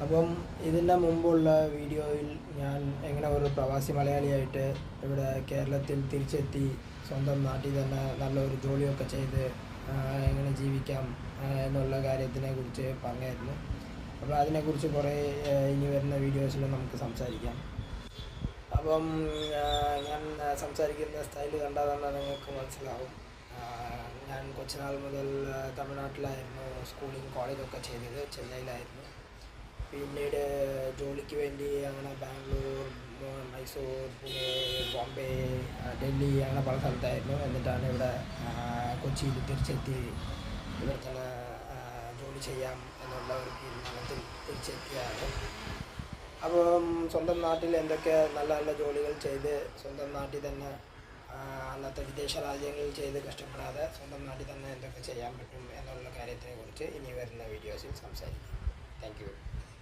അപ്പം ഇതിൻ്റെ മുമ്പുള്ള വീഡിയോയിൽ ഞാൻ എങ്ങനെ ഒരു പ്രവാസി മലയാളിയായിട്ട് ഇവിടെ കേരളത്തിൽ തിരിച്ചെത്തി സ്വന്തം നാട്ടിൽ തന്നെ നല്ലൊരു ജോലിയൊക്കെ ചെയ്ത് എങ്ങനെ ജീവിക്കാം എന്നുള്ള കാര്യത്തിനെ കുറിച്ച് പറഞ്ഞായിരുന്നു. അപ്പോൾ അതിനെക്കുറിച്ച് കുറേ ഇനി വരുന്ന വീഡിയോസിൽ നമുക്ക് സംസാരിക്കാം. അപ്പം ഞാൻ സംസാരിക്കുന്ന സ്റ്റൈൽ കണ്ടാൽ തന്നെ നിങ്ങൾക്ക് മനസ്സിലാവും. ഞാൻ കൊച്ചുനാൾ മുതൽ തമിഴ്നാട്ടിലായിരുന്നു സ്കൂളിങ് കോളേജൊക്കെ ചെയ്തത്, ചെന്നൈയിലായിരുന്നു. പിന്നീട് ജോലിക്ക് വേണ്ടി അങ്ങനെ ബാംഗ്ലൂർ, മൈസൂർ, പുനെ, ബോംബെ, ഡൽഹി അങ്ങനെ പല സ്ഥലത്തായിരുന്നു. എന്നിട്ടാണ് ഇവിടെ കൊച്ചിയിൽ തിരിച്ചെത്തി ഇവിടെ തന്നെ ജോലി ചെയ്യാം എന്നുള്ള ഒരു തീരുമാനത്തിൽ തിരിച്ചെത്തിയാണ്. അപ്പം സ്വന്തം നാട്ടിൽ എന്തൊക്കെ നല്ല നല്ല ജോലികൾ ചെയ്ത് സ്വന്തം നാട്ടിൽ തന്നെ അന്നത്തെ വിദേശ രാജ്യങ്ങളിൽ ചെയ്ത് കഷ്ടപ്പെടാതെ സ്വന്തം നാട്ടിൽ തന്നെ എന്തൊക്കെ ചെയ്യാൻ പറ്റും എന്നുള്ള കാര്യത്തിനെ കുറിച്ച് ഇനി വരുന്ന വീഡിയോസിൽ സംസാരിക്കാം. Thank you.